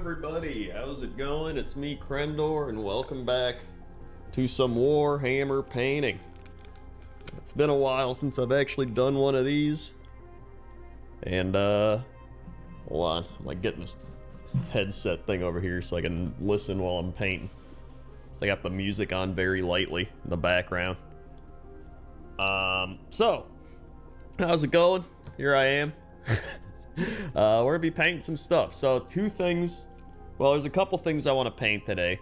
everybody, how's it going? It's me, Krendor, and welcome back to some Warhammer painting. It's been a while since I've actually done one of these. And, hold on, I'm like getting this headset thing over here so I can listen while I'm painting. So I got the music on very lightly in the background. So, how's it going? Here I am. We're gonna be painting some stuff. So two things, well, there's a couple things I want to paint today.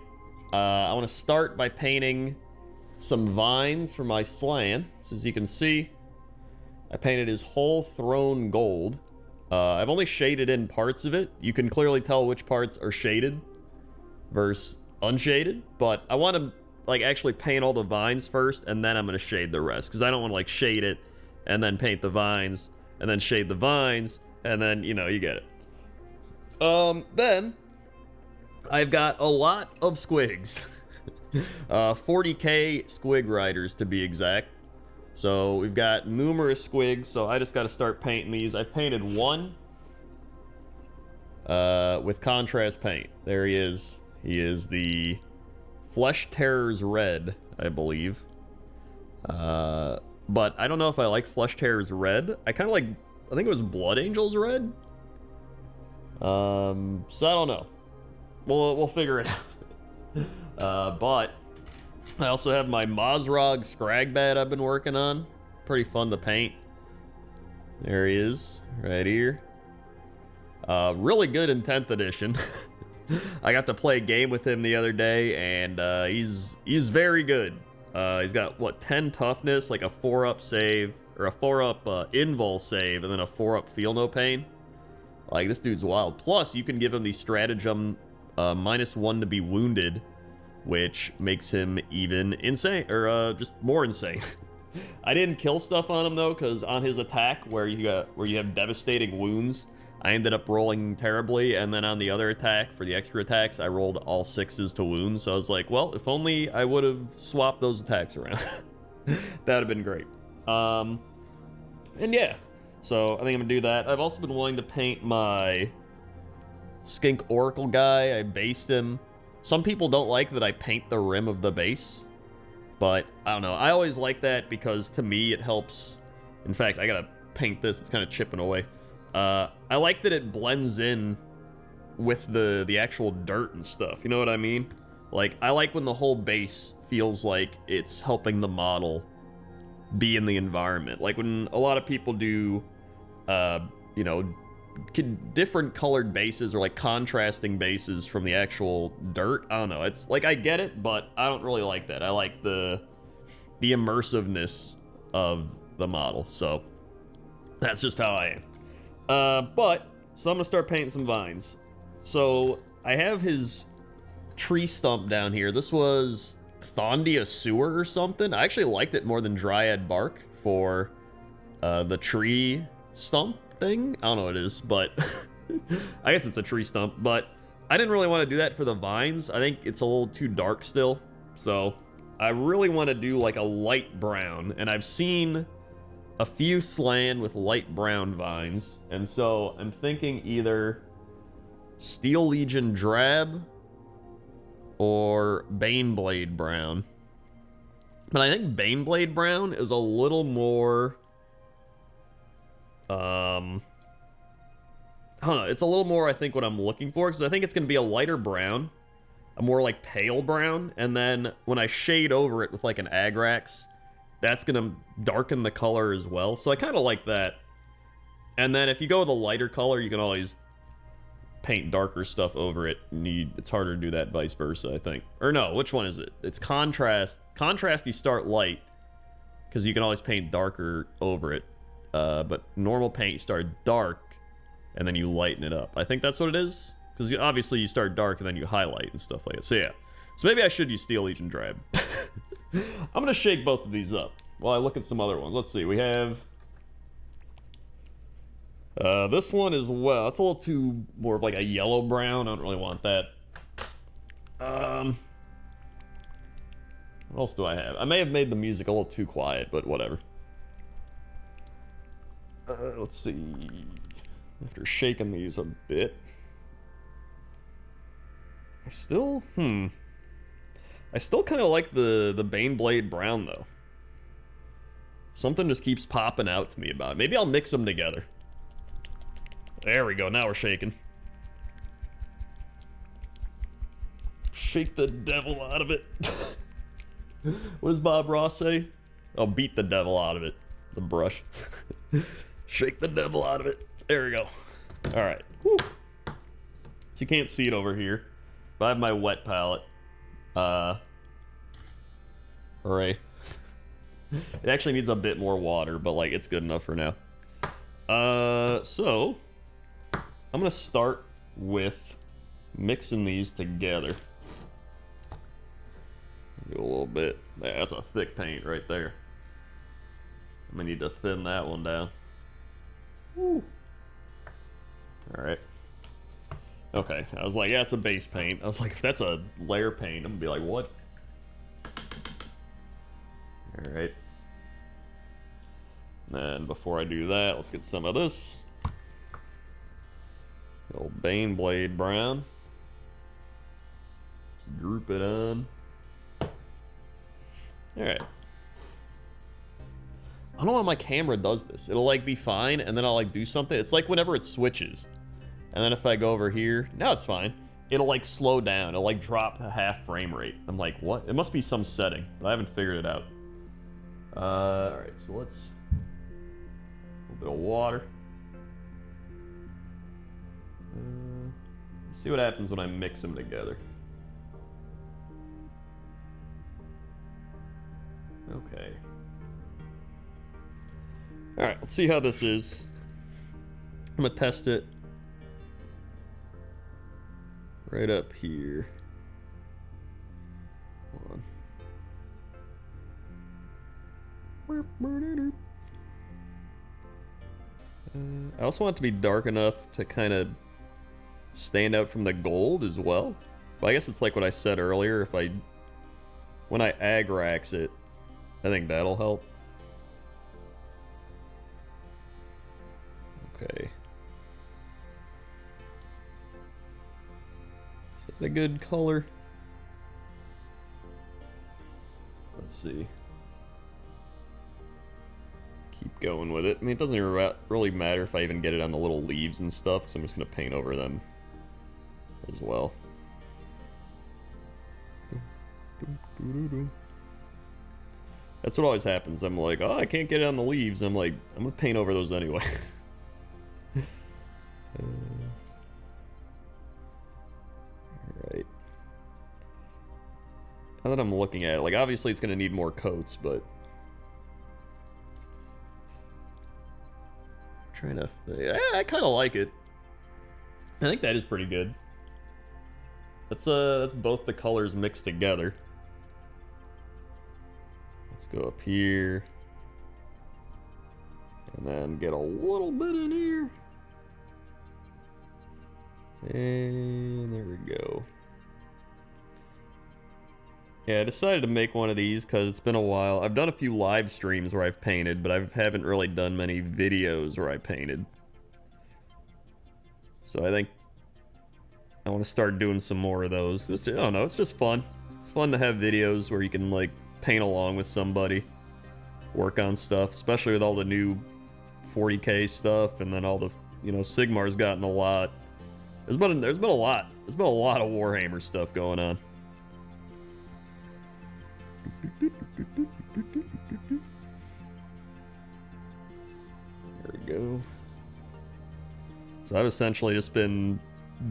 I want to start by painting some vines for my Slann. So as you can see, I painted his whole throne gold. I've only shaded in parts of it. You can clearly tell which parts are shaded versus unshaded, but I want to like actually paint all the vines first, and then I'm gonna shade the rest, because I don't want to like shade it and then paint the vines and then shade the vines. And then, you know, you get it. Then, I've got a lot of squigs. 40k squig riders, to be exact. So, we've got numerous squigs, so I just gotta start painting these. I've painted one with contrast paint. There he is. He is the Flesh Terrors Red, I believe. But I don't know if I like Flesh Terrors Red. I kind of like... I think it was Blood Angels Red. So I don't know. We'll figure it out. But I also have my Mozrog Skragbad I've been working on. Pretty fun to paint. There he is, right here. Really good in 10th edition. I got to play a game with him the other day, and he's very good. He's got what, 10 toughness, like a 4-up save. Or a 4-up invul save, and then a 4-up feel no pain. Like, this dude's wild. Plus, you can give him the stratagem -1 to be wounded, which makes him even insane, or just more insane. I didn't kill stuff on him though, because on his attack, where you have devastating wounds, I ended up rolling terribly, and then on the other attack, for the extra attacks, I rolled all 6s to wound. So I was like, well, if only I would have swapped those attacks around. That would have been great. And yeah, so I think I'm gonna do that. I've also been wanting to paint my Skink Oracle guy. I based him. Some people don't like that I paint the rim of the base, but I don't know. I always like that because to me it helps. In fact, I gotta paint this. It's kind of chipping away. I like that it blends in with the actual dirt and stuff. You know what I mean? Like, I like when the whole base feels like it's helping the model be in the environment. Like when a lot of people do you know, different colored bases or like contrasting bases from the actual dirt. I don't know, it's like I get it, but I don't really like that. I like the immersiveness of the model, so that's just how I am. So I'm gonna start painting some vines. So I have his tree stump down here. This was Thondia Sewer or something. I actually liked it more than Dryad Bark for the tree stump thing. I don't know what it is, but I guess it's a tree stump. But I didn't really want to do that for the vines. I think it's a little too dark still. So I really want to do like a light brown. And I've seen a few Slann with light brown vines. And so I'm thinking either Steel Legion Drab or Baneblade Brown. But I think Baneblade Brown is a little more... I don't know, it's a little more, I think, what I'm looking for, because I think it's going to be a lighter brown, a more, like, pale brown, and then when I shade over it with, like, an Agrax, that's going to darken the color as well, so I kind of like that. And then if you go with a lighter color, you can always paint darker stuff over it. It's harder to do that vice versa, I think. Or no, which one is it? It's contrast. Contrast, you start light, because you can always paint darker over it. But normal paint, you start dark, and then you lighten it up. I think that's what it is, because obviously you start dark and then you highlight and stuff like that. So yeah, so maybe I should use Steel Legion Drab. I'm gonna shake both of these up while I look at some other ones. Let's see, we have this one as well. It's a little too more of like a yellow brown. I don't really want that. What else do I have? I may have made the music a little too quiet, but whatever. Let's see. After shaking these a bit, I still kind of like the Baneblade brown though. Something just keeps popping out to me about it. Maybe I'll mix them together. There we go, now we're shaking. Shake the devil out of it. What does Bob Ross say? I'll beat the devil out of it. The brush. Shake the devil out of it. There we go. Alright. So you can't see it over here, but I have my wet palette. Hooray. It actually needs a bit more water, but like it's good enough for now. So I'm gonna start with mixing these together. Do a little bit. Yeah, that's a thick paint right there. I'm gonna need to thin that one down. Woo. All right. Okay, I was like, yeah, it's a base paint. I was like, if that's a layer paint, I'm gonna be like, what? All right. And before I do that, let's get some of this. The old Baneblade brown. Just droop it on. Alright. I don't know why my camera does this. It'll like be fine, and then I'll like do something. It's like whenever it switches. And then if I go over here, now it's fine. It'll like slow down. It'll like drop to half frame rate. I'm like, what? It must be some setting, but I haven't figured it out. Alright, so let's... A little bit of water. See what happens when I mix them together. Okay. Alright, let's see how this is. I'm gonna test it right up here. Hold on. I also want it to be dark enough to kind of stand out from the gold as well. But I guess it's like what I said earlier, if I... When I agrax it, I think that'll help. Okay. Is that a good color? Let's see. Keep going with it. I mean, it doesn't really matter if I even get it on the little leaves and stuff, because I'm just going to paint over them as well. That's what always happens. I'm like, oh, I can't get it on the leaves. I'm like, I'm going to paint over those anyway. Alright. Now that I'm looking at it, like, obviously it's going to need more coats, but... Trying to think. I kind of like it. I think that is pretty good. That's both the colors mixed together. Let's go up here. And then get a little bit in here. And there we go. Yeah, I decided to make one of these because it's been a while. I've done a few live streams where I've painted, but I haven't really done many videos where I painted. So I think I want to start doing some more of those. Just, I don't know, it's just fun. It's fun to have videos where you can, like, paint along with somebody. Work on stuff, especially with all the new 40K stuff, and then all the, you know, Sigmar's gotten a lot. There's been a lot. There's been a lot of Warhammer stuff going on. There we go. So I've essentially just been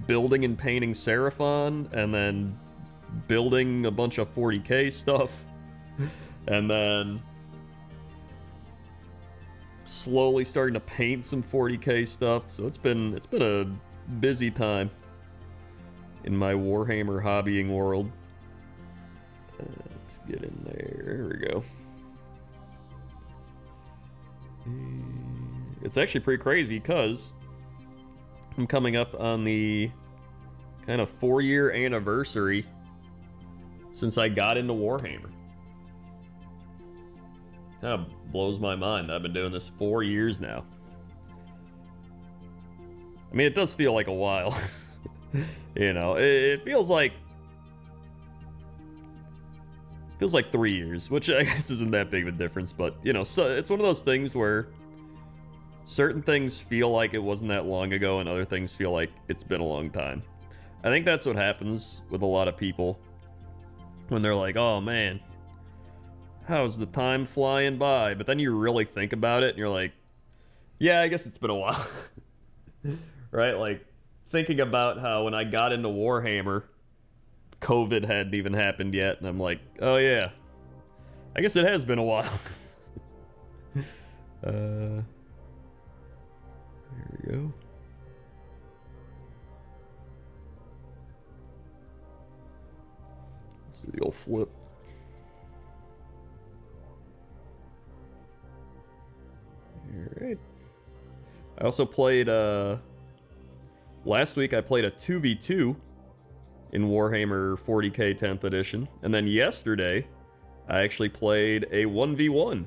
building and painting Seraphon, and then building a bunch of 40K stuff, and then slowly starting to paint some 40K stuff. So it's been a busy time in my Warhammer hobbying world. Let's get in there. There we go. It's actually pretty crazy because I'm coming up on the kind of 4-year anniversary since I got into Warhammer. Kind of blows my mind that I've been doing this 4 years now. I mean, it does feel like a while. You know, it feels like Feels like 3 years, which I guess isn't that big of a difference, but, you know, so it's one of those things where certain things feel like it wasn't that long ago, and other things feel like it's been a long time. I think that's what happens with a lot of people when they're like, oh man, how's the time flying by? But then you really think about it, and you're like, yeah, I guess it's been a while. Right? Like, thinking about how when I got into Warhammer, COVID hadn't even happened yet, and I'm like, oh yeah, I guess it has been a while. Here we go. Let's do the old flip. Alright. I also played, last week I played a 2v2 in Warhammer 40k 10th edition. And then yesterday, I actually played a 1v1.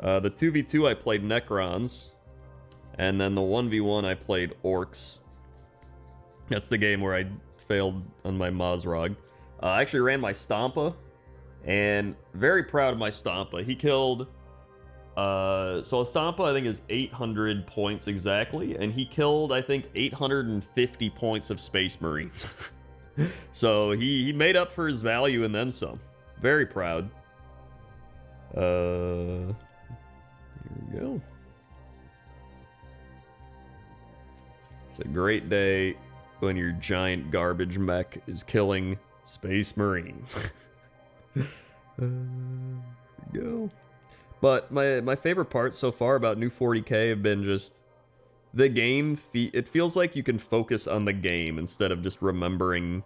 The 2v2 I played Necrons. And then the 1v1 I played Orcs. That's the game where I failed on my Mozzrog. I actually ran my Stampa. And very proud of my Stampa. He killed... so a Stampa, I think, is 800 points exactly, and he killed, I think, 850 points of Space Marines. So he made up for his value and then some. Very proud. Here we go. It's a great day when your giant garbage mech is killing Space Marines. Here we go. But my favorite part so far about New 40k have been just the game. It feels like you can focus on the game instead of just remembering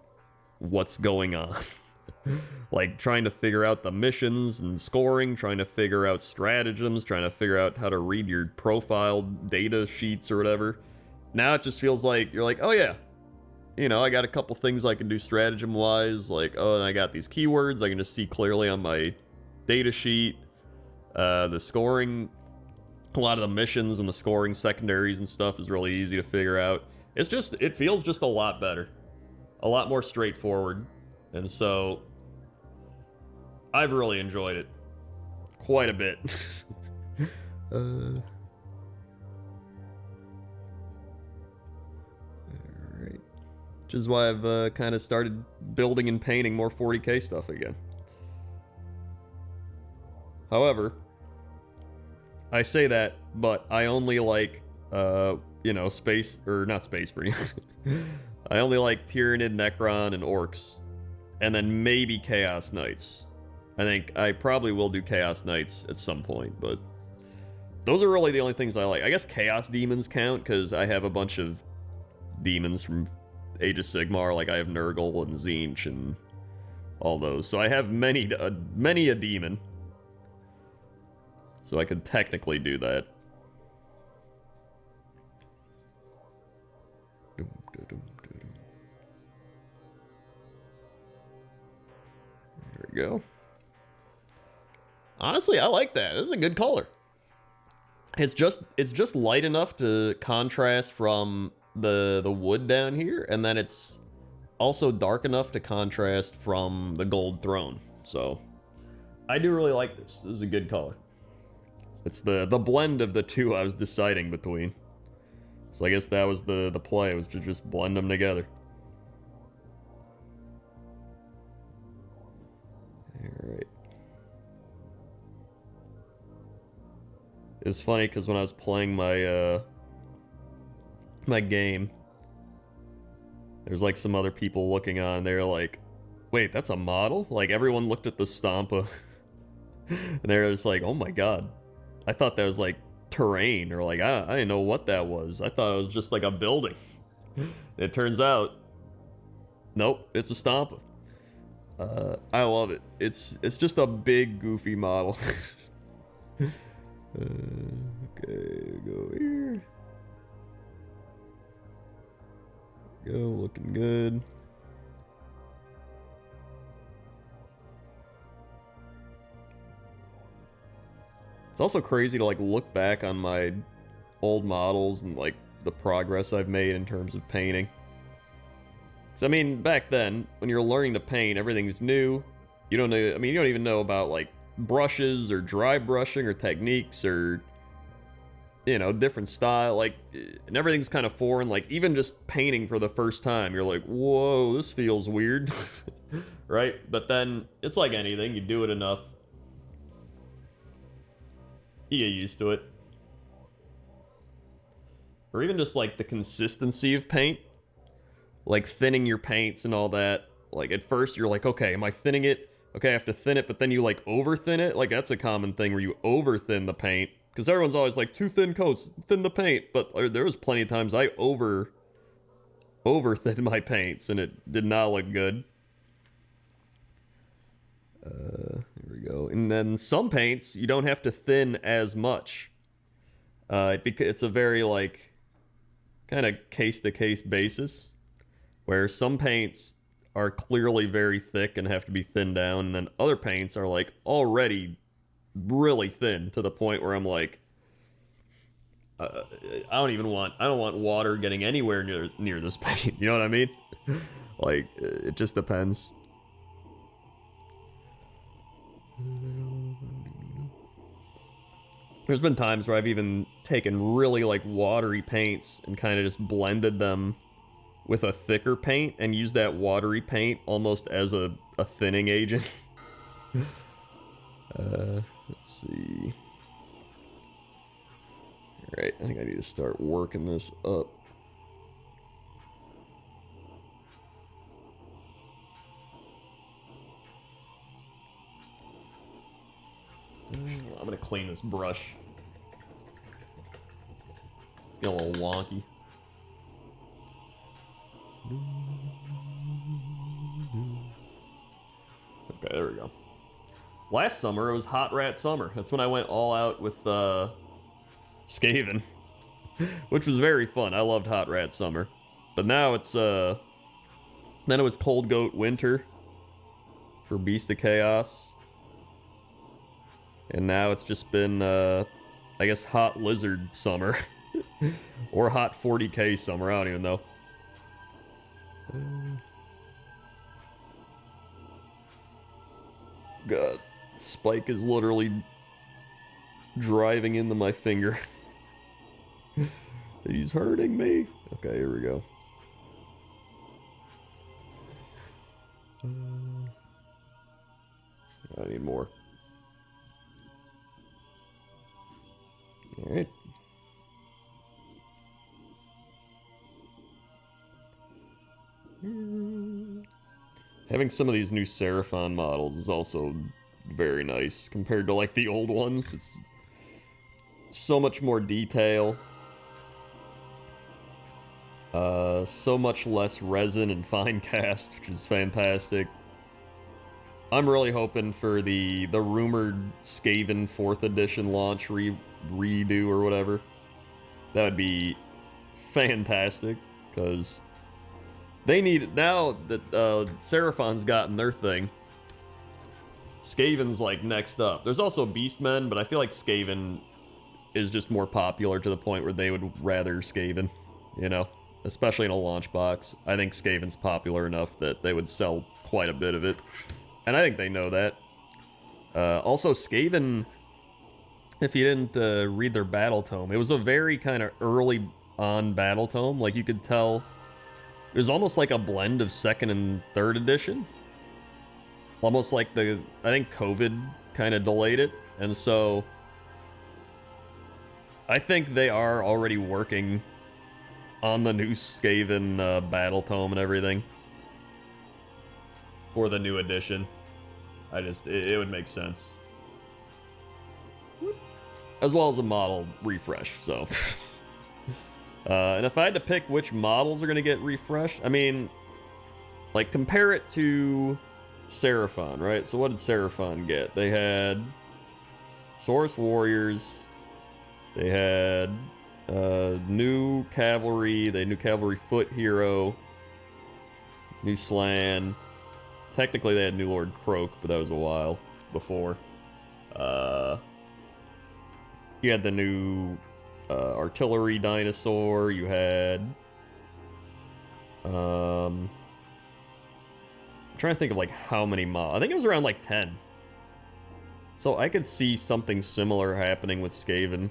what's going on. Like trying to figure out the missions and scoring, trying to figure out stratagems, trying to figure out how to read your profile data sheets or whatever. Now it just feels like you're like, oh yeah, you know, I got a couple things I can do stratagem wise. Like, oh, and I got these keywords I can just see clearly on my data sheet. The scoring, a lot of the missions and the scoring secondaries and stuff is really easy to figure out. It feels just a lot better. A lot more straightforward. And so, I've really enjoyed it. Quite a bit. Alright. Which is why I've kind of started building and painting more 40k stuff again. However, I say that, but I only like, you know, not Space Marine. I only like Tyranid, Necron, and Orcs. And then maybe Chaos Knights. I think I probably will do Chaos Knights at some point, but those are really the only things I like. I guess Chaos Demons count, because I have a bunch of demons from Age of Sigmar, like I have Nurgle and Tzeentch and all those. So I have many a demon. So I could technically do that. There we go. Honestly, I like that. This is a good color. It's just light enough to contrast from the wood down here, and then it's also dark enough to contrast from the gold throne. So I do really like this. This is a good color. It's the blend of the two I was deciding between. So I guess that was the play, was to just blend them together. Alright. It's funny because when I was playing my my game, there's like some other people looking on, they're like, wait, that's a model? Like everyone looked at the Stampa and they're just like, oh my god. I thought that was like terrain, or like, I didn't know what that was. I thought it was just like a building. It turns out, nope, it's a Stampa. I love it. It's just a big, goofy model. Okay, go here. Go, looking good. It's also crazy to like look back on my old models and like the progress I've made in terms of painting. So I mean, back then, when you're learning to paint, everything's new. You don't know, I mean, you don't even know about, like, brushes or dry brushing or techniques or, you know, different style, like, and everything's kind of foreign. Like, even just painting for the first time, you're like, whoa, this feels weird, right? But then, it's like anything, you do it enough, you get used to it. Or even just, like, the consistency of paint, like, thinning your paints and all that. Like, at first, you're like, okay, am I thinning it? Okay, I have to thin it, but then you, like, over-thin it? Like, that's a common thing where you over-thin the paint. Because everyone's always like, too thin coats, thin the paint. But there was plenty of times I over-thinned my paints, and it did not look good. Here we go. And then some paints, you don't have to thin as much. It's a very, like, kind of case-to-case basis, where some paints are clearly very thick and have to be thinned down, and then other paints are, like, already really thin to the point where I'm like, I don't want water getting anywhere near this paint. You know what I mean? Like, it just depends. There's been times where I've even taken really, like, watery paints and kind of just blended them with a thicker paint and used that watery paint almost as a thinning agent. Let's see. Alright, I think I need to start working this up. I'm gonna clean this brush. It's getting a little wonky. Okay, there we go. Last summer, it was Hot Rat Summer. That's when I went all out with Skaven, which was very fun. I loved Hot Rat Summer. But now it's, then it was Cold Goat Winter for Beast of Chaos. And now it's just been, I guess, Hot Lizard Summer. Or Hot 40k Summer, I don't even know. God, Spike is literally driving into my finger. He's hurting me. Okay, here we go. I need more. Alright. Having some of these new Seraphon models is also very nice compared to, like, the old ones. It's so much more detail. So much less resin and fine cast, which is fantastic. I'm really hoping for the rumored Skaven 4th edition launch redo or whatever. That would be fantastic, because they need, now that Seraphon's gotten their thing, Skaven's, like, next up. There's also Beastmen, but I feel like Skaven is just more popular to the point where they would rather Skaven, you know? Especially in a launch box. I think Skaven's popular enough that they would sell quite a bit of it. And I think they know that. Also, Skaven, if you didn't read their Battletome, it was a very kind of early on Battletome. Like, you could tell it was almost like a blend of 2nd and 3rd edition. Almost like I think COVID kind of delayed it. And so I think they are already working on the new Skaven Battletome and everything for the new edition. It would make sense. As well as a model refresh, so. And if I had to pick which models are going to get refreshed, I mean, like, compare it to Seraphon, right? So what did Seraphon get? They had Saurus Warriors, they had new Cavalry, they had new Cavalry Foot Hero, new Slann. Technically they had New Lord Croak, but that was a while before. You had the new Artillery Dinosaur, you had trying to think of like how many models. I think it was around like 10. So I could see something similar happening with Skaven,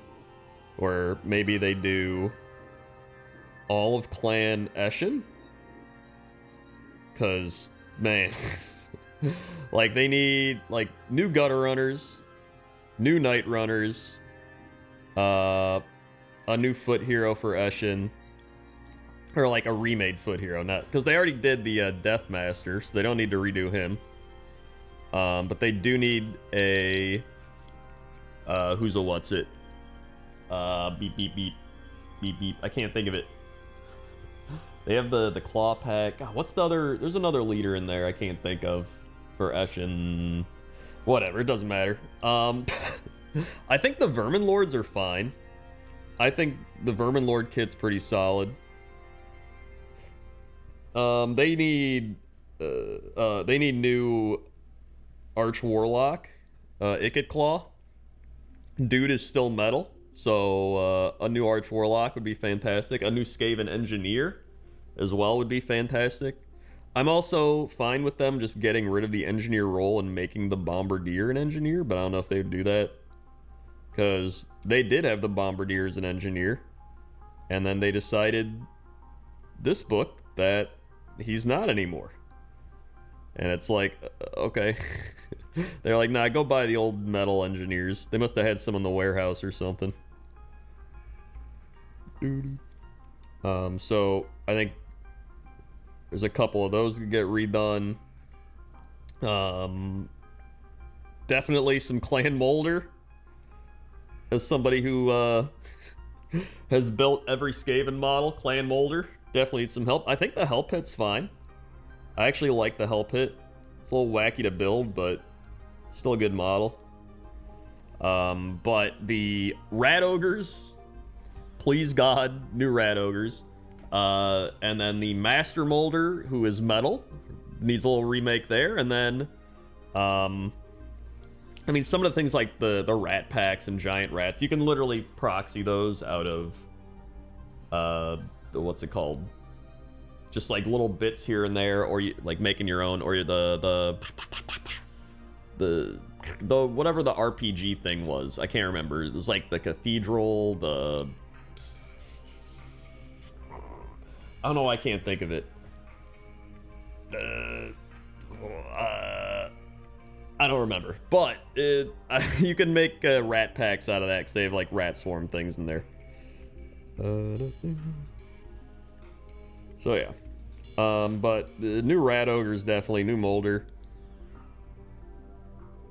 where maybe they do all of Clan Eshin. Because, man, like they need like new gutter runners, new night runners, a new foot hero for Eshin, or like a remade foot hero, not because they already did the Death Master, so they don't need to redo him. But they do need a who's a what's it? Beep beep beep beep beep. I can't think of it. They have the claw pack. God, what's the other? There's another leader in there I can't think of for Eshin. Whatever, it doesn't matter. I think the Vermin Lords are fine. I think the Vermin Lord kit's pretty solid. They need new Arch Warlock, Claw. Dude is still metal, so a new Arch Warlock would be fantastic. A new Skaven Engineer as well would be fantastic. I'm also fine with them just getting rid of the Engineer role and making the Bombardier an Engineer, but I don't know if they would do that. Because they did have the Bombardier as an Engineer, and then they decided this book that he's not anymore. And it's like, okay. They're like, nah, go buy the old metal Engineers. They must have had some in the warehouse or something. So I think there's a couple of those that get redone. Definitely some Clan Molder. As somebody who has built every Skaven model, Clan Molder definitely needs some help. I think the Hell Pit's fine. I actually like the Hell Pit. It's a little wacky to build, but still a good model. But the Rat Ogres, please God, new Rat Ogres. And then the Master Molder, who is metal, needs a little remake there. And then, I mean, some of the things like the rat packs and giant rats, you can literally proxy those out of, what's it called? Just like little bits here and there, or you like making your own, or the whatever the RPG thing was. I can't remember. It was like the cathedral, I don't know, I can't think of it. I don't remember, but you can make rat packs out of that because they have like rat swarm things in there. So yeah, but the new Rat Ogre is definitely new Molder,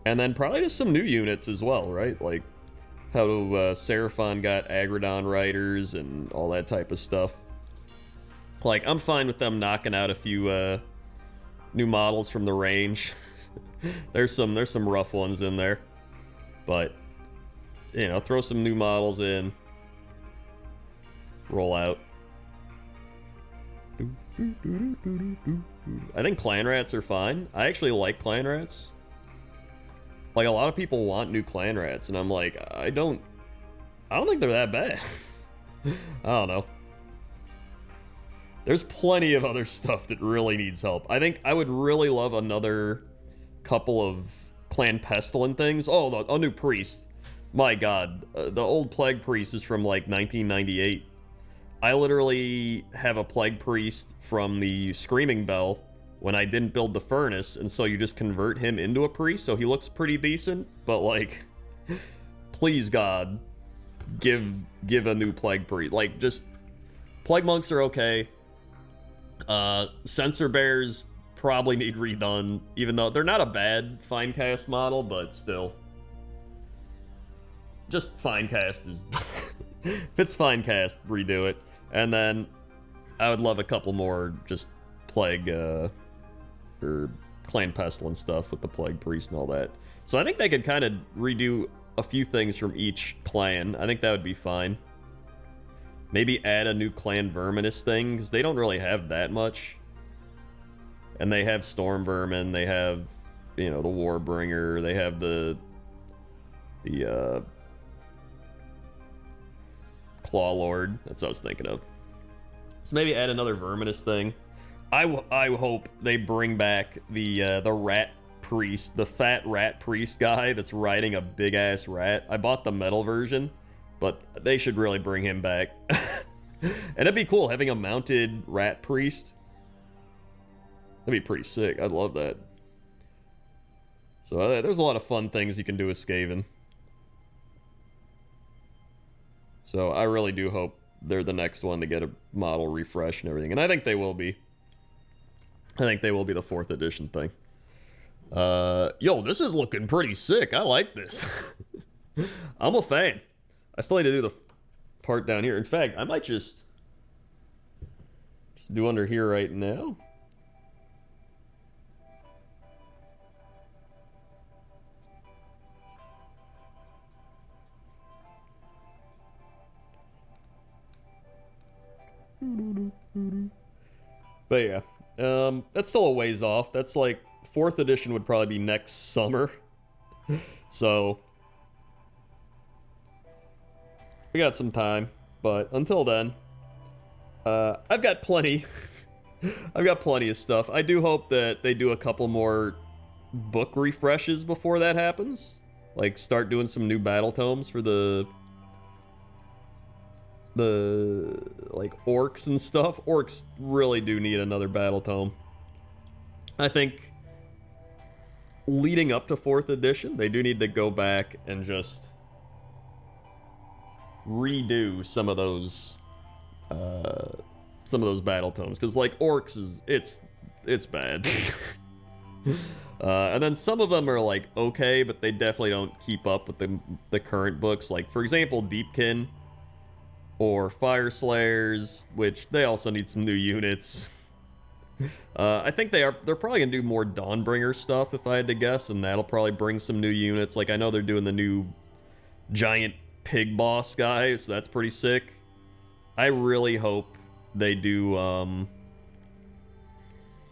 and then probably just some new units as well, right? Like how Seraphon got Agrodon Riders and all that type of stuff. Like I'm fine with them knocking out a few new models from the range. There's some rough ones in there, but you know, throw some new models in, roll out. I think Clan Rats are fine. I actually like Clan Rats. Like a lot of people want new Clan Rats, and I'm like, I don't think they're that bad. I don't know. There's plenty of other stuff that really needs help. I think I would really love another couple of Clan Pestilent things. Oh, a new priest. My god. The old Plague Priest is from like 1998. I literally have a Plague Priest from the Screaming Bell when I didn't build the furnace, and so you just convert him into a priest, so he looks pretty decent, but like, please God, give a new Plague Priest. Like, just, Plague Monks are okay. Censor Bears probably need redone, even though they're not a bad Finecast model, but still. Just Finecast is... if it's Finecast, redo it. And then I would love a couple more just Plague, or Clan Pestilence stuff with the Plague Priest and all that. So I think they could kind of redo a few things from each clan. I think that would be fine. Maybe add a new Clan Verminous thing, because they don't really have that much. And they have Storm Vermin, they have, you know, the Warbringer, they have the Claw Lord. That's what I was thinking of. So maybe add another Verminous thing. I hope they bring back the rat priest, the fat rat priest guy that's riding a big ass rat. I bought the metal version, but they should really bring him back. And it'd be cool having a mounted rat priest. That'd be pretty sick. I'd love that. So there's a lot of fun things you can do with Skaven. So I really do hope they're the next one to get a model refresh and everything. And I think they will be. I think they will be the 4th edition thing. Yo, this is looking pretty sick. I like this. I'm a fan. I still need to do the part down here. In fact, I might just do under here right now. But yeah, that's still a ways off. That's like 4th edition would probably be next summer. So we got some time, but until then, I've got plenty. I've got plenty of stuff. I do hope that they do a couple more book refreshes before that happens. Like start doing some new Battletomes for the like orcs and stuff. Orcs really do need another Battletome. I think leading up to 4th edition, they do need to go back and just redo some of those Battletomes, because like orcs is it's bad. And then some of them are like okay, but they definitely don't keep up with the current books. Like for example, Deepkin or Fire Slayers, which they also need some new units. I think they're probably gonna do more Dawnbringer stuff if I had to guess, and that'll probably bring some new units. Like I know they're doing the new giant pig boss guy, so that's pretty sick. I really hope they do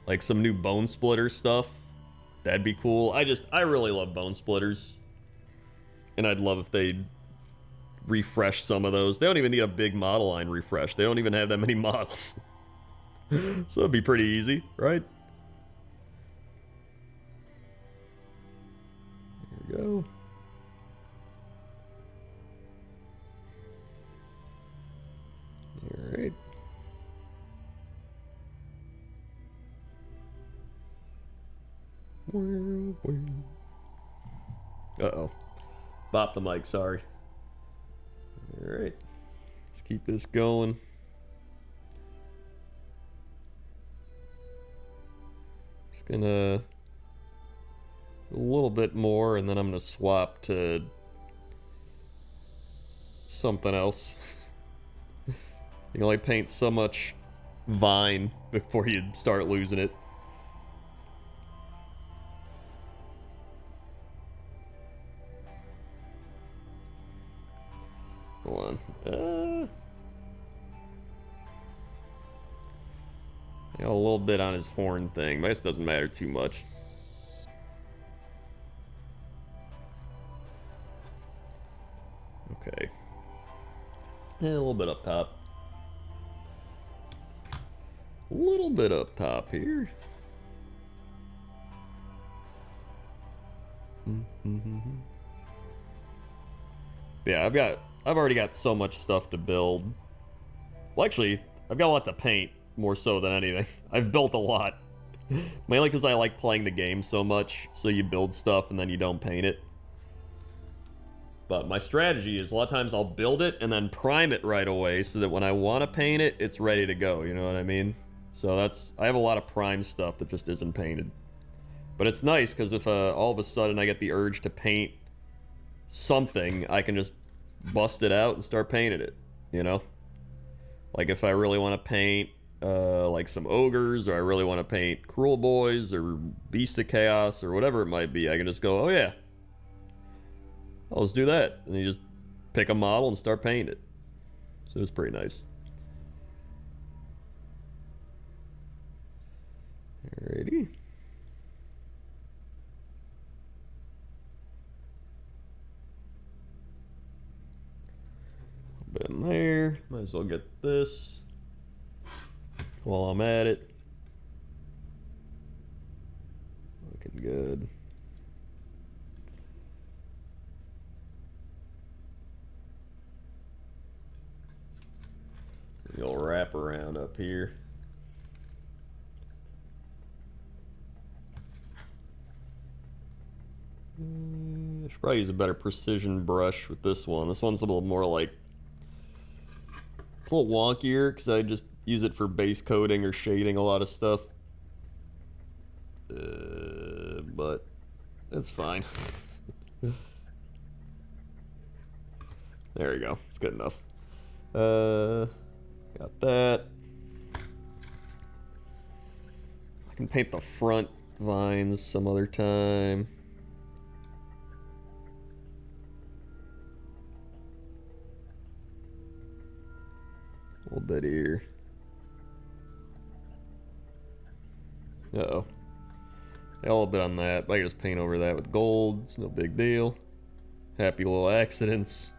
like some new Bone Splitter stuff. That'd be cool. I really love Bone Splitters, and I'd love if they refresh some of those. They don't even need a big model line refresh. They don't even have that many models. So it'd be pretty easy, right? There we go. All right. Uh-oh. Bop the mic, sorry. Alright. Let's keep this going. Just gonna... a little bit more, and then I'm gonna swap to something else. You can only paint so much vine before you start losing it. Hold on. I got a little bit on his horn thing, but this doesn't matter too much. Okay. A little bit up top. A little bit up top here. Yeah, I've already got so much stuff to build. Well, actually, I've got a lot to paint, more so than anything. I've built a lot. Mainly because I like playing the game so much, so you build stuff and then you don't paint it. But my strategy is a lot of times I'll build it and then prime it right away so that when I want to paint it, it's ready to go, you know what I mean? So I have a lot of prime stuff that just isn't painted. But it's nice because if all of a sudden I get the urge to paint something, I can just bust it out and start painting it, you know? Like if I really want to paint like some ogres, or I really want to paint cruel boys or beast of chaos or whatever it might be, I can just go, oh yeah, I'll just do that, and then you just pick a model and start painting it. So it's pretty nice. Alrighty. Bit in there. Might as well get this while I'm at it. Looking good. You'll wrap around up here. I should probably use a better precision brush with this one. This one's a little more like... It's a little wonkier because I just use it for base coating or shading a lot of stuff. But it's fine. There we go. It's good enough. Got that. I can paint the front vines some other time. A little bit here. Uh-oh. A little bit on that, but I can just paint over that with gold. It's no big deal. Happy little accidents.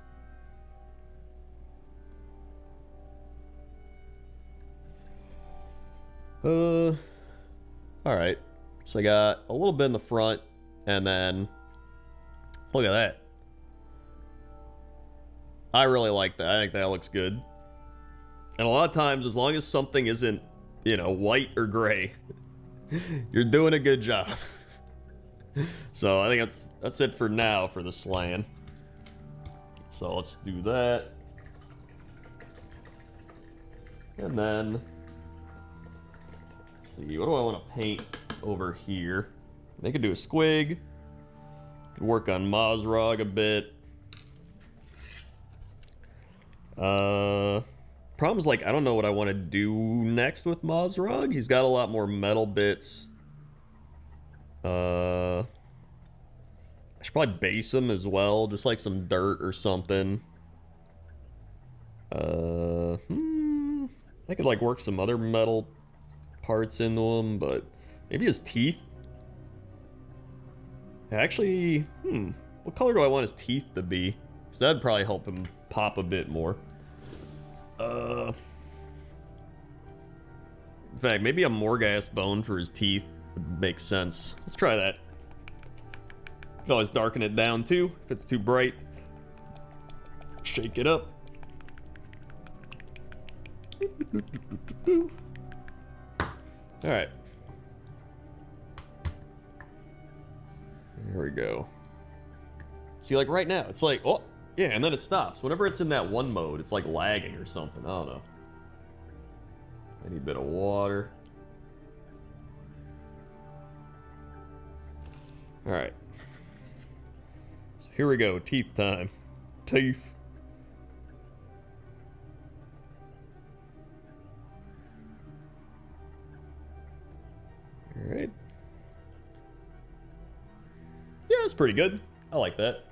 Alright. So I got a little bit in the front, and then... Look at that. I really like that. I think that looks good. And a lot of times, as long as something isn't, you know, white or gray, you're doing a good job. So I think that's it for now for the Slann. So let's do that. And then, let's see, what do I want to paint over here? They could do a Squig. Could work on Mozzrog a bit. Problem's like, I don't know what I want to do next with Mozzrog. He's got a lot more metal bits. I should probably base him as well, just like some dirt or something. I could like work some other metal parts into him, but maybe his teeth. Actually, what color do I want his teeth to be? Because that'd probably help him pop a bit more. In fact, maybe a Morghast bone for his teeth would make sense. Let's try that. Could always darken it down too, if it's too bright. Shake it up. Alright. There we go. See, like right now, it's like, oh, yeah, and then it stops. Whenever it's in that one mode, it's like lagging or something. I don't know. I need a bit of water. Alright. So here we go. Teeth time. Teeth. Alright. Yeah, it's pretty good. I like that.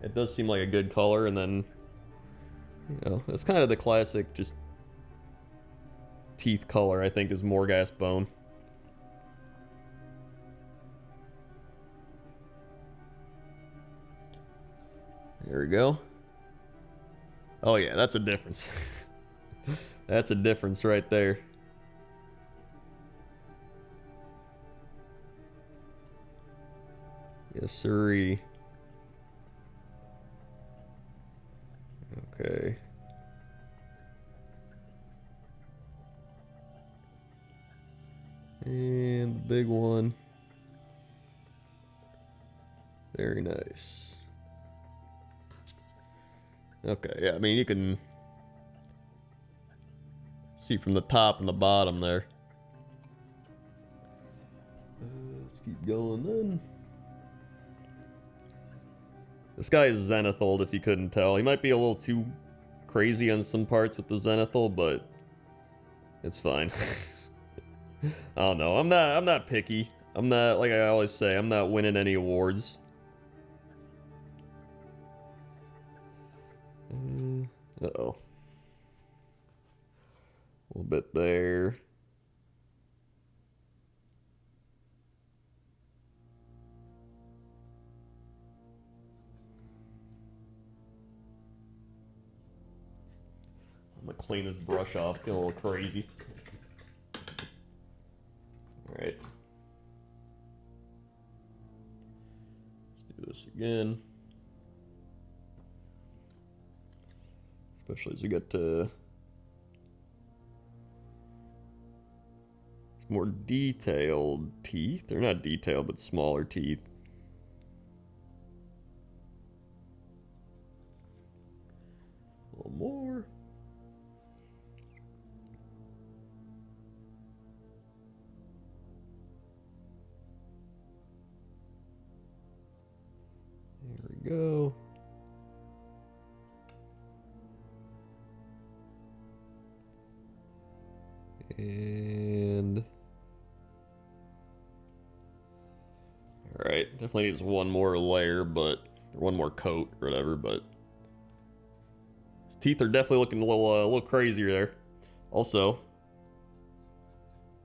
It does seem like a good color, and then, you know, it's kind of the classic, just teeth color, I think, is Morghast bone. There we go. Oh yeah, that's a difference. That's a difference right there. Yes, sirree. Okay. And the big one. Very nice. Okay, yeah, I mean, you can see from the top and the bottom there. Let's keep going then. This guy is Zenithal, if you couldn't tell. He might be a little too crazy on some parts with the Zenithal, but it's fine. I don't know. I'm not picky. I'm not, like I always say, I'm not winning any awards. Uh-oh. A little bit there. I'm gonna clean this brush off. It's getting a little crazy. Alright. this again. Especially as we get to more detailed teeth. They're not detailed, but smaller teeth. A little more. There we go. And all right, definitely needs one more layer, but or one more coat or whatever. But his teeth are definitely looking a little crazier there. Also,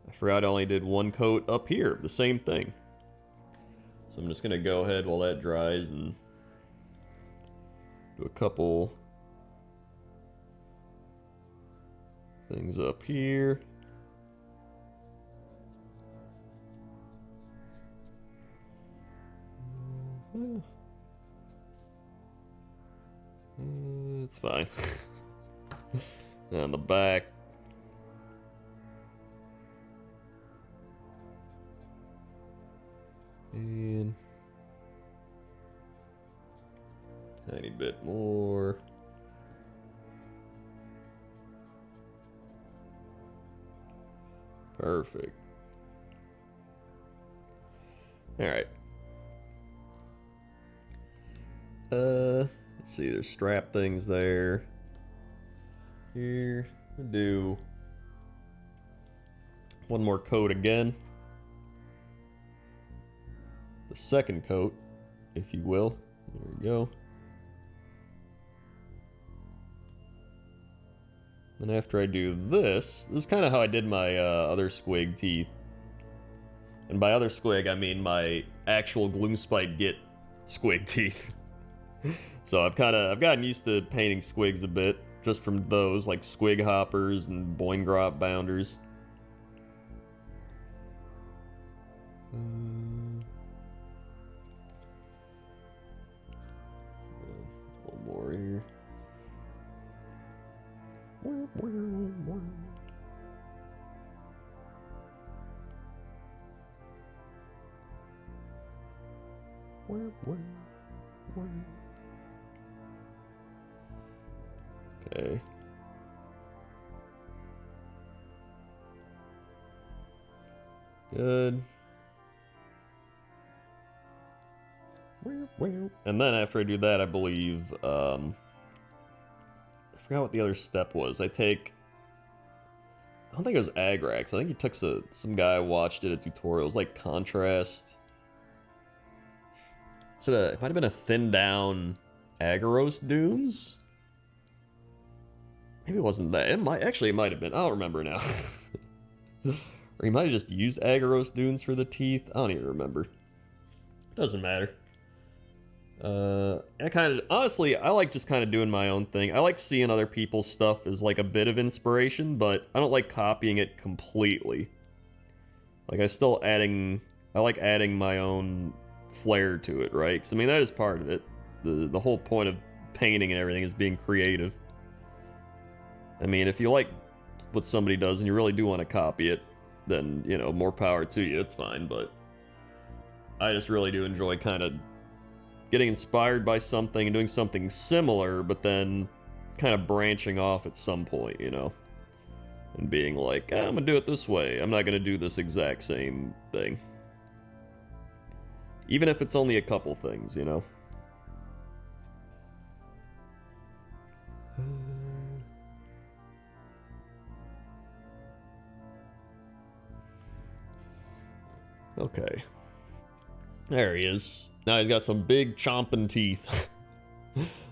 I forgot I only did one coat up here, the same thing. So I'm just gonna go ahead while that dries and do a couple things up here. It's fine. On the back. And tiny bit more. Perfect. All right. Let's see, there's strap things there. Here, we'll do one more coat again. The second coat, if you will. There we go. And after I do this is kind of how I did my other Squig teeth. And by other Squig, I mean my actual Gloomspite Git Squig teeth. So I've gotten used to painting Squigs a bit, just from those, like Squig Hoppers and Boingrop Bounders. A little more here. Okay. Good. And then after I do that, I believe, I forgot what the other step was. I don't think it was Agrax. I think he took some guy watched did a tutorial. It was like contrast. It might have been a thin down Agaros Dunes? Maybe it wasn't that. It might have been. I don't remember now. Or he might have just used Agaros Dunes for the teeth. I don't even remember. Doesn't matter. Honestly, I like just kind of doing my own thing. I like seeing other people's stuff as like a bit of inspiration, but I don't like copying it completely. Like I like adding my own flair to it, right? Because I mean that is part of it. The whole point of painting and everything is being creative. I mean, if you like what somebody does and you really do want to copy it, then, you know, more power to you, it's fine, but I just really do enjoy kind of getting inspired by something and doing something similar, but then kind of branching off at some point, you know, and being like, I'm gonna do it this way. I'm not gonna do this exact same thing. Even if it's only a couple things, you know. Okay. There he is. Now he's got some big chomping teeth.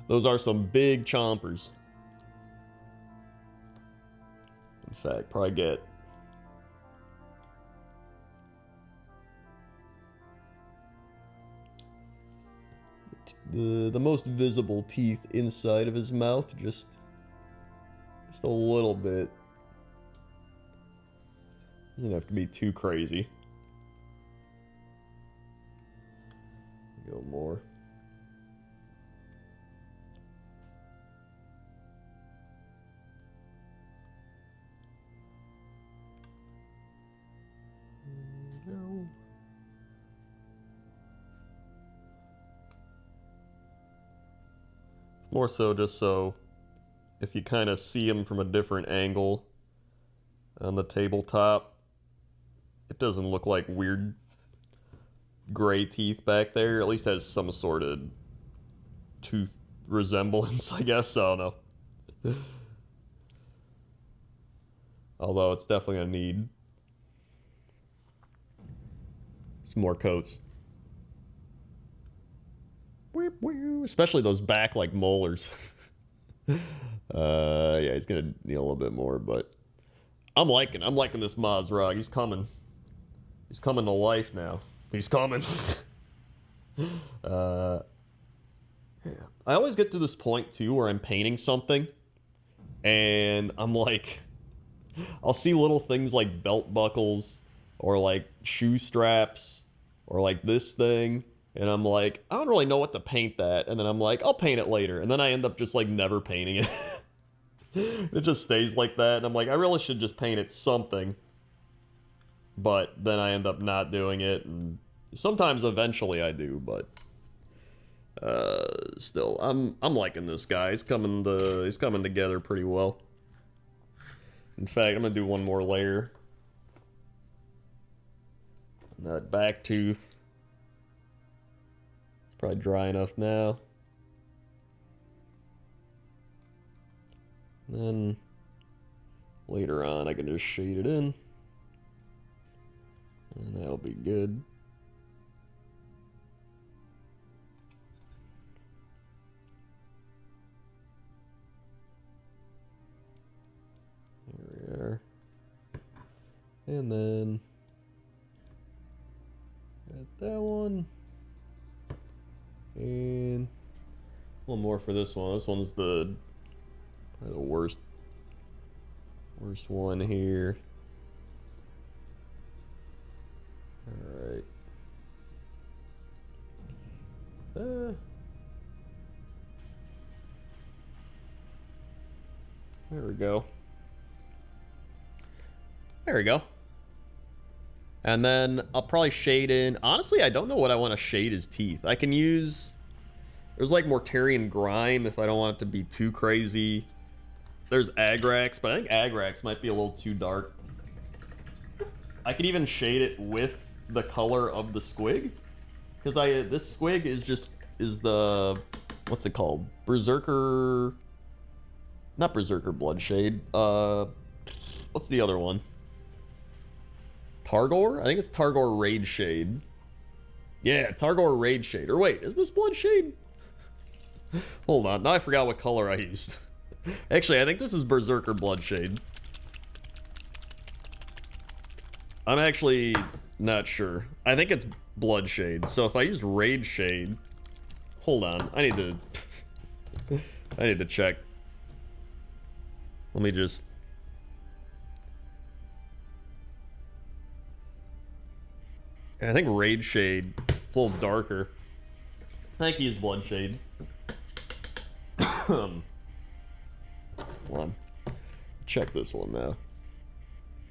Those are some big chompers. In fact, probably get the most visible teeth inside of his mouth, just a little bit. Doesn't have to be too crazy. Go more. It's more so just so if you kind of see him from a different angle on the tabletop, it doesn't look like weird gray teeth back there. At least has some sort of tooth resemblance, I guess. I don't know. Although it's definitely gonna need some more coats. Especially those back like molars. Yeah, he's gonna need a little bit more, but I'm liking this Mozzrog. He's coming to life now. He's coming. Yeah. I always get to this point too where I'm painting something and I'm like, I'll see little things like belt buckles or like shoe straps or like this thing, and I'm like, I don't really know what to paint that, and then I'm like, I'll paint it later, and then I end up just like never painting it. It just stays like that, and I'm like, I really should just paint it something, but then I end up not doing it, and sometimes eventually I do, but still, I'm liking this guy. He's coming together pretty well. In fact, I'm gonna do one more layer. That back tooth. It's probably dry enough now. And then later on, I can just shade it in, and that'll be good. There. And then got that one, and one more for this one. This one's probably the worst one here. All right. There we go. There we go. And then I'll probably shade in. Honestly, I don't know what I want to shade his teeth. I can use... There's like Mortarian Grime if I don't want it to be too crazy. There's Agrax, but I think Agrax might be a little too dark. I could even shade it with the color of the Squig. Because this Squig is the... What's it called? Berserker... Not Berserker Bloodshade. What's the other one? Targor? I think it's Targor Raid Shade. Yeah, Targor Raid Shade. Or wait, is this Blood Shade? Hold on, now I forgot what color I used. Actually, I think this is Berserker Blood Shade. I'm actually not sure. I think it's Blood Shade. So if I use Raid Shade... Hold on, I need to check. Let me just... I think Raid Shade, it's a little darker. I think he's Blood Shade. Hold on. Check this one now.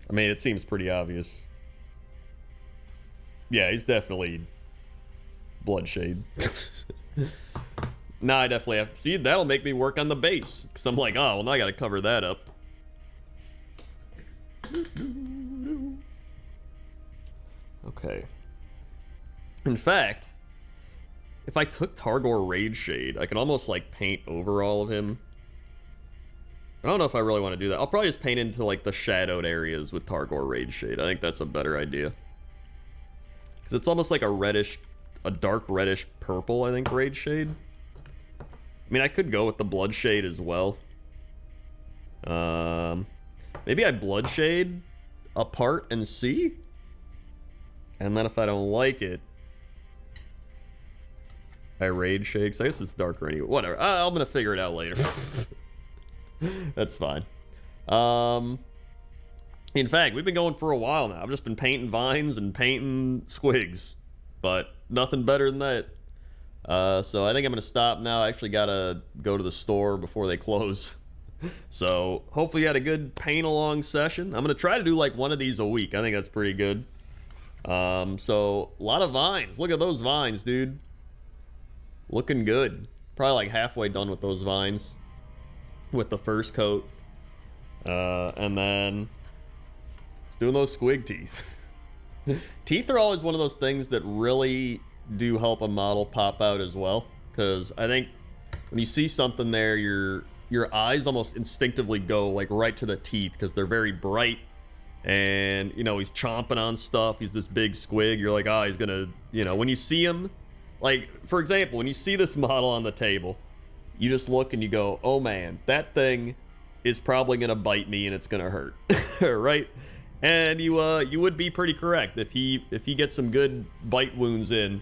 I mean, it seems pretty obvious. Yeah, he's definitely Blood Shade. Nah, I definitely have to see. That'll make me work on the base. Because I'm like, oh, well, now I gotta cover that up. Okay. In fact, if I took Targor Raid Shade, I could almost like paint over all of him. I don't know if I really want to do that. I'll probably just paint into like the shadowed areas with Targor Raid Shade. I think that's a better idea. Because it's almost like a dark reddish purple, I think, Raid Shade. I mean, I could go with the Blood Shade as well. Maybe I Blood Shade apart and see? And then if I don't like it, I Raid Shade, because I guess it's darker anyway. Whatever, I'm gonna figure it out later. That's fine. In fact, we've been going for a while now. I've just been painting vines and painting squigs, but nothing better than that. So I think I'm gonna stop now. I actually gotta go to the store before they close. So hopefully you had a good paint along session. I'm gonna try to do like one of these a week. I think that's pretty good. So a lot of vines. Look at those vines, dude. Looking good. probably like halfway done with those vines with the first coat. And then doing those squig teeth. Teeth are always one of those things that really do help a model pop out as well, because I think when you see something there, your eyes almost instinctively go like right to the teeth because they're very bright, and you know, he's chomping on stuff. He's this big squig. You're like, oh, he's gonna, you know, when you see him, like for example, when you see this model on the table, you just look and you go, oh man, that thing is probably gonna bite me and it's gonna hurt. Right? And you would be pretty correct. If he gets some good bite wounds in,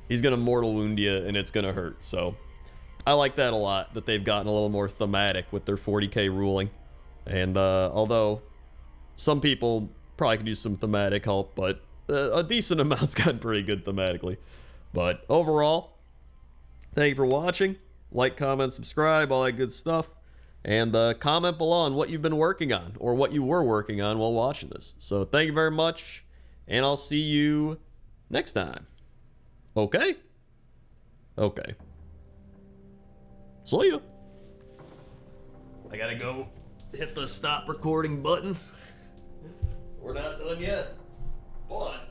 he's gonna mortal wound you and it's gonna hurt. So I like that a lot, that they've gotten a little more thematic with their 40k ruling. And although some people probably could use some thematic help, but a decent amount's gotten pretty good thematically. But overall, thank you for watching. Like, comment, subscribe, all that good stuff. And comment below on what you've been working on, or what you were working on while watching this. So thank you very much, and I'll see you next time. Okay? Okay. See ya. I gotta go hit the stop recording button. We're not done yet, but